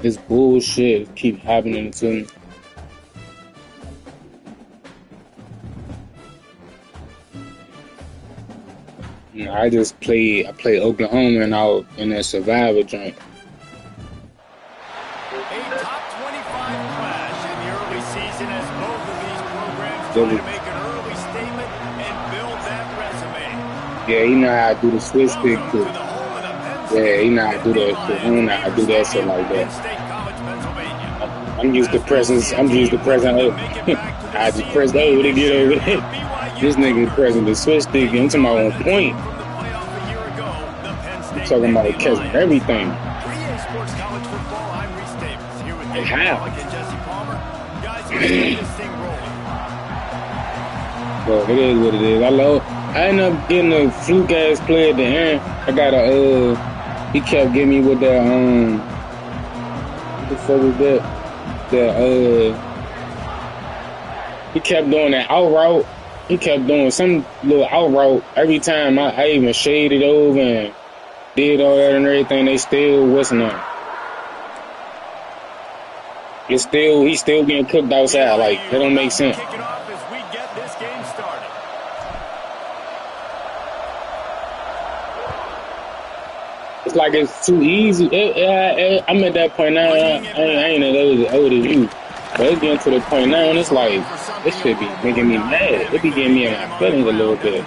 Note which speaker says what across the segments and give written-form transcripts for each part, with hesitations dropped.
Speaker 1: This bullshit keep happening to me. You know, I played Oklahoma and I was in that survivor joint.
Speaker 2: A top 25 clash in the early season as both of these programs try to make an early statement and build that resume.
Speaker 1: Yeah, he know how to do the switch stick too. Yeah, he know how to do that shit. He know how to do that shit like that. I'm used to pressing. I just press over to get over there. This nigga pressing the switch stick. I'm talking about on point. I'm talking about catching everything. Like how? But it is what it is. I ended up getting a fluke ass play at the end. I got he kept getting me with that what the fuck was that? He kept doing that out route. He kept doing some little out route every time. I even shaded over and did all that and everything. They still wasn't on. He's still getting cooked outside. Like, that don't make sense. It's like it's too easy. I'm at that point now. I ain't as old as you. But it's getting to the point now, and it's like, this shit be making me mad. It be getting me in my feelings a little bit.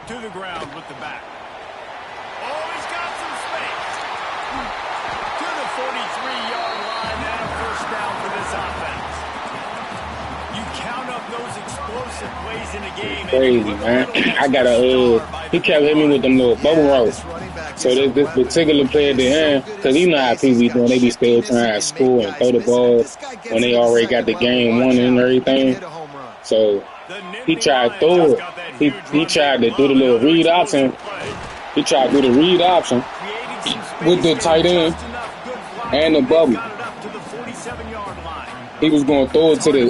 Speaker 2: To the ground with the back. Oh, he's got some space. To the 43-yard line and a first down for this offense. You count up those explosive plays in a game.
Speaker 1: Crazy, man. I got he kept hitting me with them little bubble routes. So this particular play at the end, because you know how people be doing, they be still trying to score and throw the ball when they already got the game won and everything. So he tried to throw it. He tried to do the little read option. He tried to do the read option with the tight end and the bubble. He was going to throw it to the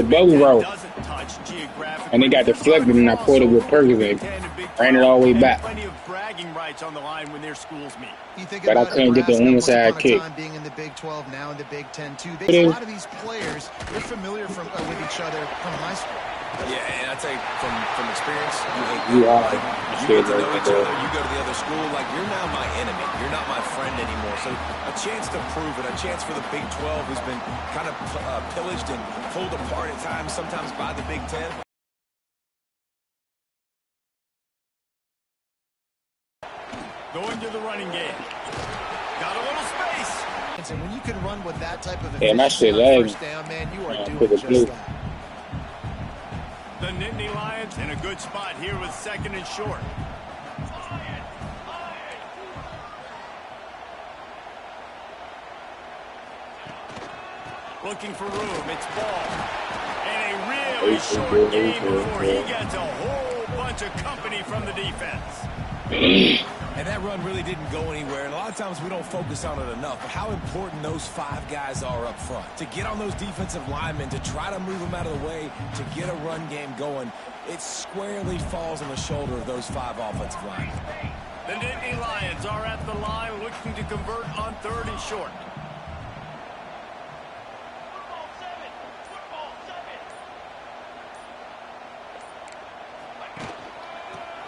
Speaker 1: bubble route. And they got deflected, and I pulled it with Perkins and ran it all the way back. But I couldn't get the onside kick.
Speaker 3: Being in the Big 12 now in the Big 10 too. A lot of these players, they're familiar with each other from high school.
Speaker 4: Yeah, and I tell you from experience,
Speaker 1: you
Speaker 4: get to know each other. You go to the other school, like you're now my enemy. You're not my friend anymore. So a chance to prove it, a chance for the Big 12, who's been kind of pillaged and pulled apart at times, sometimes by the Big 10.
Speaker 2: Going to the running game. Got a little space.
Speaker 3: And when you can run with that type of
Speaker 1: first
Speaker 3: down, man, you are doing just that.
Speaker 2: The Nittany Lions in a good spot here with second and short. Looking for room. It's ball. And a really short game before he gets a whole bunch of company from the defense.
Speaker 4: And that run really didn't go anywhere. And a lot of times we don't focus on it enough. But how important those five guys are up front. To get on those defensive linemen, to try to move them out of the way, to get a run game going, it squarely falls on the shoulder of those five offensive linemen.
Speaker 2: The Nittany Lions are at the line looking to convert on third and short.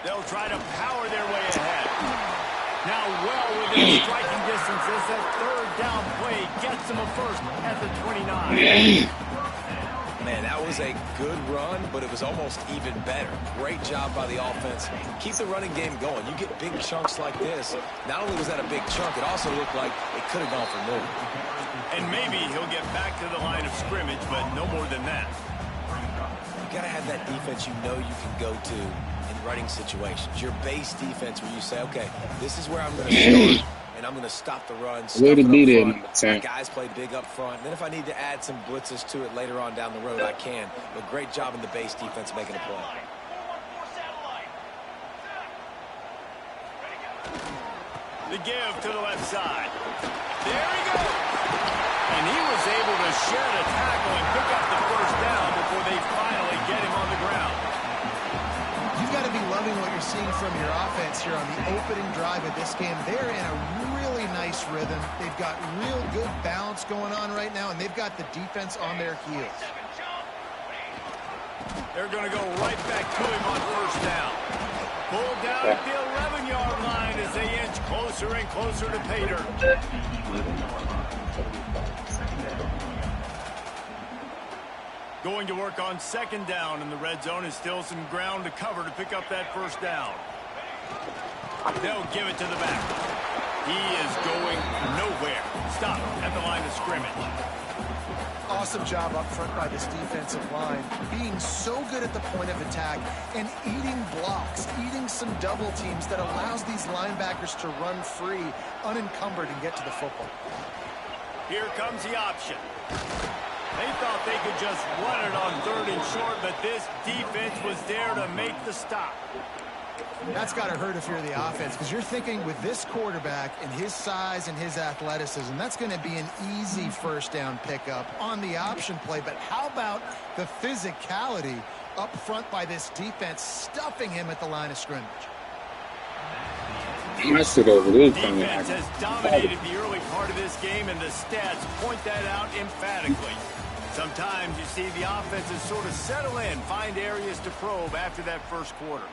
Speaker 2: They'll try to power their way ahead. Now well within striking distance as that third down play gets them a first at the 29.
Speaker 4: Man, that was a good run, but it was almost even better. Great job by the offense. Keep the running game going. You get big chunks like this. Not only was that a big chunk, it also looked like it could have gone for more.
Speaker 2: And maybe he'll get back to the line of scrimmage, but no more than that.
Speaker 4: You got to have that defense you know you can go to in running situations. Your base defense where you say, okay, this is where I'm going to start. and I'm going to stop the run.
Speaker 1: Way to be there,
Speaker 4: Front.
Speaker 1: number
Speaker 4: My
Speaker 1: 10.
Speaker 4: guys play big up front. Then if I need to add some blitzes to it later on down the road, I can. But great job in the base defense making a play.
Speaker 2: The give to the left side. There he goes. And he was able to shed a tackle and pick up the first down before they finally get him on the ground.
Speaker 3: You've got to be loving what you're seeing from your offense here on the opening drive of this game. They're in a really nice rhythm. They've got real good balance going on right now, and they've got the defense on their heels.
Speaker 2: They're going to go right back to him on first down. Pulled down at the 11-yard line as they inch closer and closer to pay dirt. Going to work on second down in the red zone is still some ground to cover to pick up that first down. They'll give it to the back. He is going nowhere. Stop at the line of scrimmage.
Speaker 3: Awesome job up front by this defensive line, being so good at the point of attack and eating blocks, eating some double teams that allows these linebackers to run free, unencumbered, and get to the football.
Speaker 2: Here comes the option. They thought they could just run it on third and short, but this defense was there to make the stop.
Speaker 3: That's got to hurt if you're the offense, because you're thinking with this quarterback and his size and his athleticism, that's going to be an easy first down pickup on the option play. But how about the physicality up front by this defense, stuffing him at the line of scrimmage?
Speaker 1: I sit over this thing.
Speaker 2: Defense has dominated the early part of this game, and the stats point that out emphatically. Sometimes you see the offenses sort of settle in, find areas to probe after that first quarter.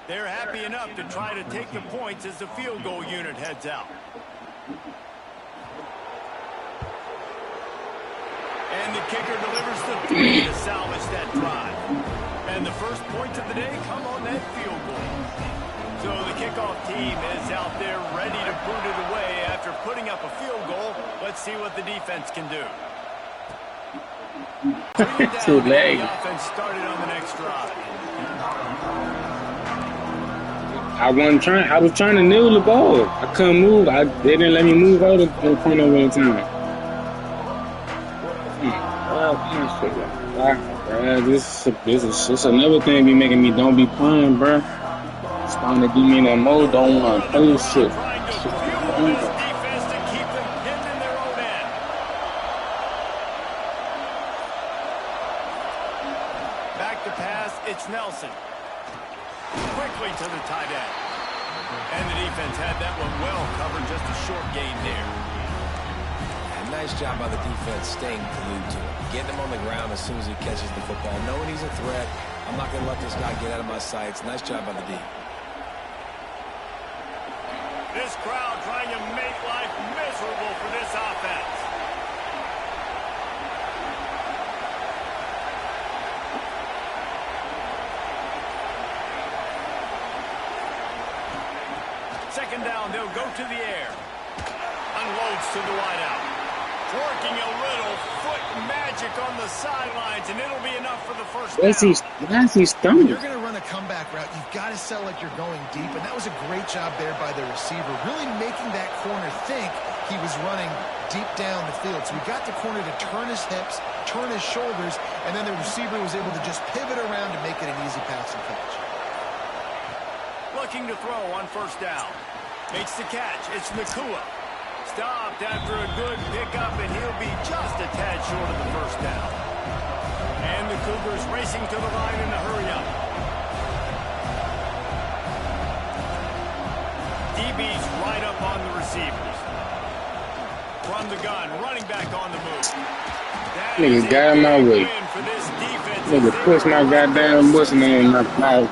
Speaker 2: They're happy enough to try to take the points as the field goal unit heads out. And the kicker delivers the 3 to salvage that drive. And the first points of the day come on that field goal. So the kickoff team is out there ready to boot it away after putting up a field goal. Let's see what the defense can do.
Speaker 1: Too late.
Speaker 2: The offense started on the next drive.
Speaker 1: I was trying to nail the ball. I couldn't move. They didn't let me move out of the corner one time. This is another thing be making me don't be playing, bro. It's trying to give me no more. Don't want to play shit.
Speaker 2: Defense to keep them pinned in their own end. Back to pass, it's Nelson. Quickly to the tight end. And the defense had that one well covered, just a short gain there.
Speaker 4: Nice job by the defense staying glued to him. Getting him on the ground as soon as he catches the football. Knowing he's a threat, I'm not going to let this guy get out of my sights. Nice job by the D.
Speaker 2: This crowd trying to make life miserable for this offense. Second down, they'll go to the air. Unloads to the wideout. Working a little foot magic on the sidelines, and it'll be enough for the first down.
Speaker 1: That's his stomach.
Speaker 3: You're going to run a comeback route. You've got to sell like you're going deep, and that was a great job there by the receiver, really making that corner think he was running deep down the field. So we got the corner to turn his hips, turn his shoulders, and then the receiver was able to just pivot around and make it an easy pass and catch.
Speaker 2: Looking to throw on first down. Makes the catch. It's ncaa. Stopped after a good pickup, and he'll be just a tad short of the first down. And the Cougars racing to the line in a hurry-up. DB's right up on the receivers. From the gun, running back on the move.
Speaker 1: Nigga got in my way. Nigga push my goddamn what's name in my mouth.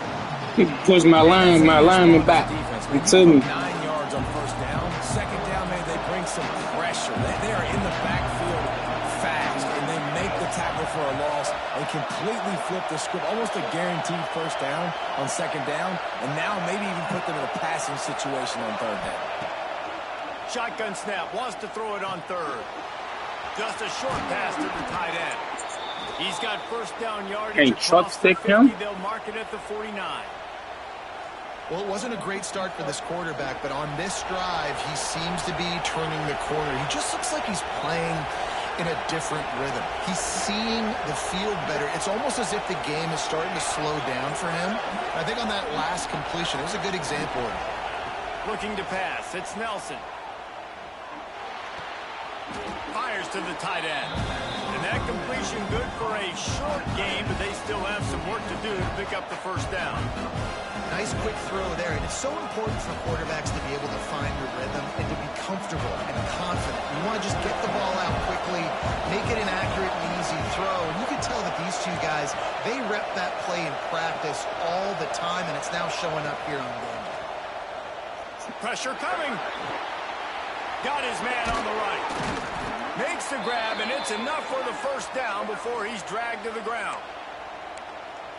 Speaker 1: He pushed my lineman back. He took me.
Speaker 4: 9 yards on first down. Second down, man, they bring some pressure. They are in the backfield fast, and they make the tackle for a loss and completely flip the script. Almost a guaranteed first down on second down, and now maybe even put them in a passing situation on third down.
Speaker 2: Shotgun snap, wants to throw it on third. Just a short pass to the tight end. He's got first down yardage
Speaker 1: Can't truck
Speaker 2: across the
Speaker 1: stick
Speaker 2: 50.
Speaker 1: him?
Speaker 2: They'll mark it at the 49.
Speaker 3: Well, it wasn't a great start for this quarterback, but on this drive, he seems to be turning the corner. He just looks like he's playing in a different rhythm. He's seeing the field better. It's almost as if the game is starting to slow down for him. I think on that last completion, it was a good example of it.
Speaker 2: Looking to pass. It's Nelson. Fires to the tight end. And that completion good for a short game, but they still have some work to do to pick up the first down.
Speaker 3: Nice quick throw there, and it's so important for quarterbacks to be able to find your rhythm and to be comfortable and confident. You want to just get the ball out quickly, make it an accurate and easy throw. And you can tell that these two guys, they rep that play in practice all the time, and it's now showing up here on game day.
Speaker 2: Pressure coming. Got his man on the right. Makes the grab, and it's enough for the first down before he's dragged to the ground.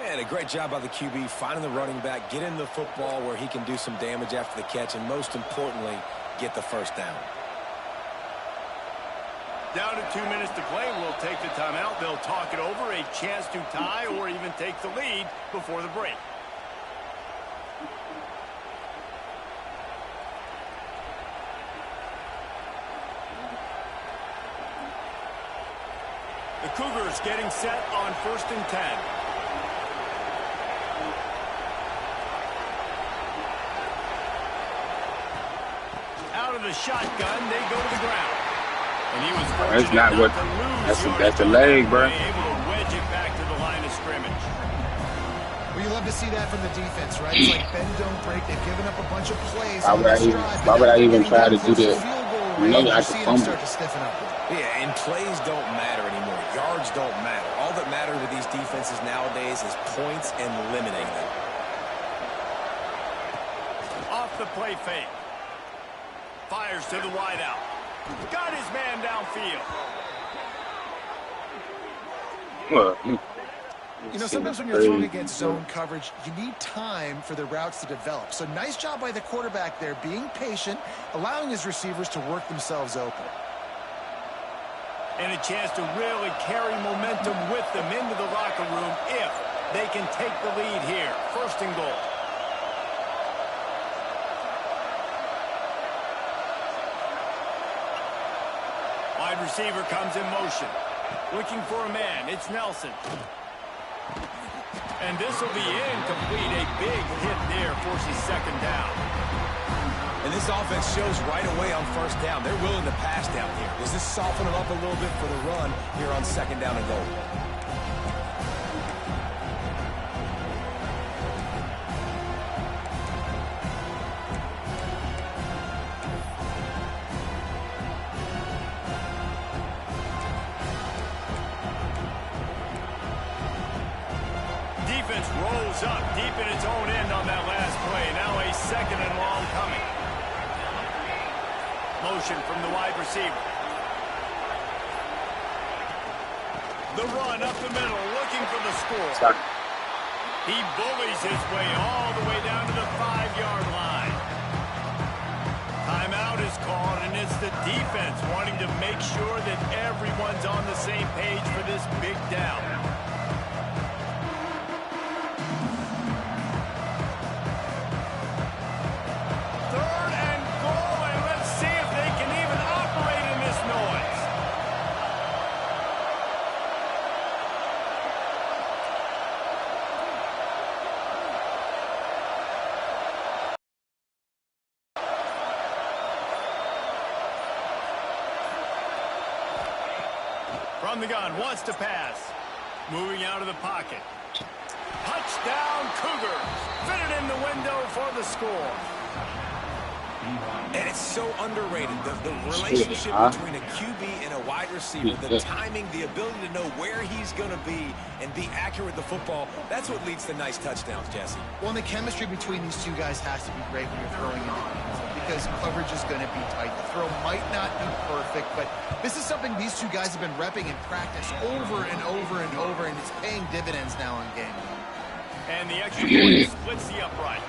Speaker 4: And a great job by the QB finding the running back, getting the football where he can do some damage after the catch, and most importantly, get the first down.
Speaker 2: Down to 2 minutes to play. We'll take the timeout. They'll talk it over, a chance to tie or even take the lead before the break. The Cougars getting set on 1st and 10. Out of the shotgun, they go to the ground. And he was
Speaker 1: That's not what. That's the leg, bro.
Speaker 2: able to wedge it back to the line of scrimmage.
Speaker 3: Well, you love to see that from the defense, right? It's like bend, don't break. They've given up a bunch of plays.
Speaker 1: Why would I even try to do that? You know I can fumble.
Speaker 3: Start to stiffen up.
Speaker 4: Yeah, and plays don't matter anymore. Yards don't matter. All that matters with these defenses nowadays is points and limiting them.
Speaker 2: Off the play fake. Fires to the wideout. Got his man downfield.
Speaker 1: Well,
Speaker 3: You know, sometimes when you're throwing against zone coverage, you need time for the routes to develop. So nice job by the quarterback there, being patient, allowing his receivers to work themselves open.
Speaker 2: And a chance to really carry momentum with them into the locker room if they can take the lead here. 1st and goal. Wide receiver comes in motion. Looking for a man. It's Nelson. And this will be incomplete. A big hit there forces 2nd down.
Speaker 4: And this offense shows right away on 1st down. They're willing to pass down here. Does this soften them up a little bit for the run here on 2nd down and goal?
Speaker 2: Defense rolls up deep in its own end on that last play. Now a 2nd and long coming. Motion from the wide receiver. The run up the middle, looking for the score. He bullies his way all the way down to the 5-yard line. Timeout is called, and it's the defense wanting to make sure that everyone's on the same page for this big down. From the gun, wants to pass. Moving out of the pocket. Touchdown, Cougars. Fitted in the window for the score.
Speaker 4: And it's so underrated, the relationship between a QB and a wide receiver, the timing, the ability to know where he's going to be and be accurate with the football, that's what leads to nice touchdowns, Jesse.
Speaker 3: Well, and the chemistry between these two guys has to be great when you're throwing into games because coverage is going to be tight. The throw might not be perfect, but this is something these two guys have been repping in practice over and over and over, and it's paying dividends now on game.
Speaker 2: And the extra point splits the uprights.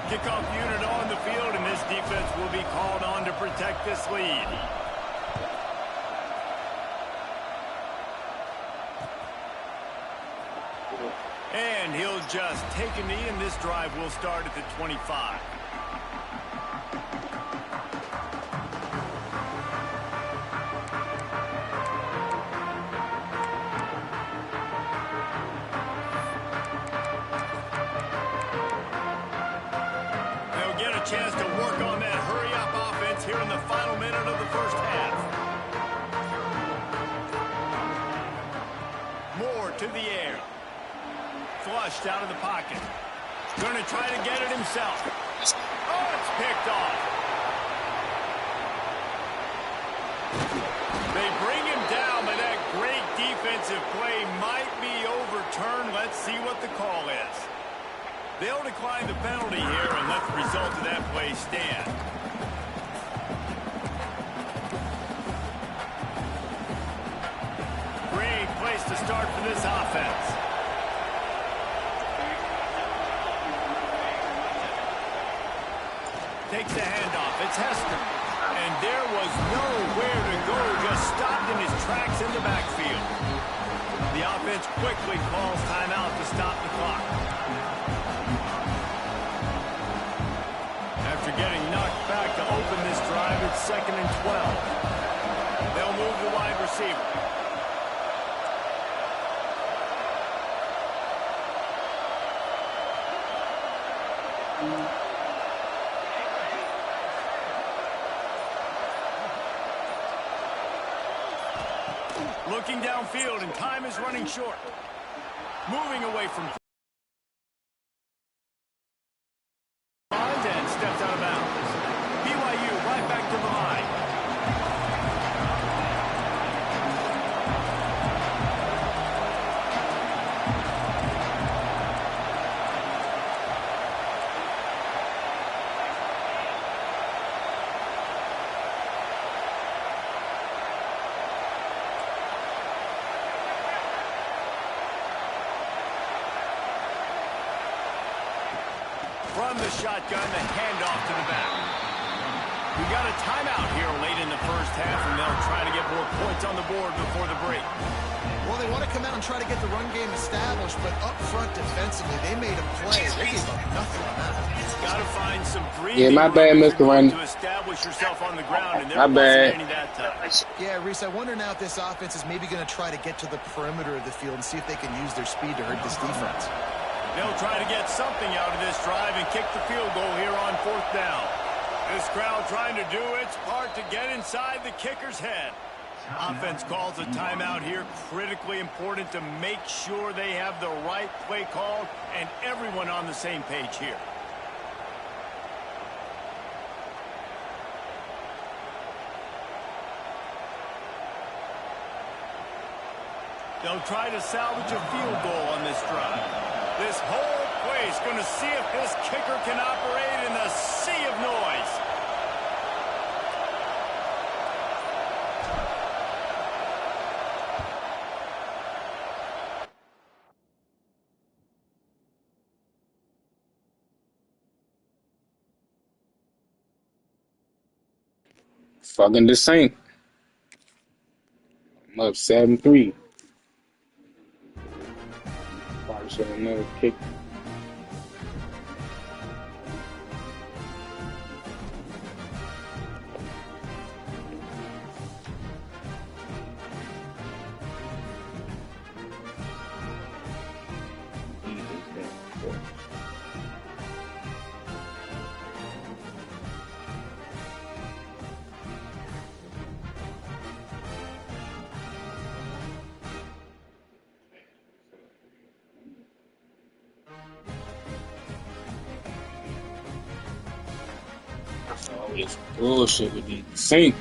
Speaker 2: Kickoff unit on the field, and this defense will be called on to protect this lead. And he'll just take a knee, and this drive will start at the 25. They'll get a chance to work on that hurry-up offense here in the final minute of the first half. Moore to the air. Flushed out of the pocket. Going to try to get it himself. Oh, it's picked off. They bring him down, but that great defensive play might be overturned. Let's see what the call is. They'll decline the penalty here and let the result of that play stand. Great place to start for this offense. Takes the handoff. It's Hester. And there was nowhere to go. Just stopped in his tracks in the backfield. The offense quickly calls timeout to stop the clock. After getting knocked back to open this drive, it's 2nd and 12. They'll move the wide receiver. Looking downfield, and time is running short. Moving away from and steps out of bounds. BYU right back to the line. From the shotgun, the handoff to the back. We got a timeout here late in the first half, and they'll try to get more points on the board before the break.
Speaker 3: Well, they want to come out and try to get the run game established, but up front defensively, they made a play. They gave up nothing on that.
Speaker 2: Got to find some breathing.
Speaker 1: Yeah, my bad, Mr. Run.
Speaker 2: To establish yourself on the ground, and there
Speaker 1: My bad.
Speaker 2: wasn't any that time.
Speaker 3: Yeah, Reese, I wonder now if this offense is maybe going to try to get to the perimeter of the field and see if they can use their speed to hurt this defense.
Speaker 2: They'll try to get something out of this drive and kick the field goal here on 4th down. This crowd trying to do its part to get inside the kicker's head. Offense calls a timeout here. Critically important to make sure they have the right play called and everyone on the same page here. They'll try to salvage a field goal on this drive. This whole place going to see if this kicker can operate in the sea of noise.
Speaker 1: Fucking the Saint. I'm up 7-3. Probably should have never kicked. All this bullshit with these Saints.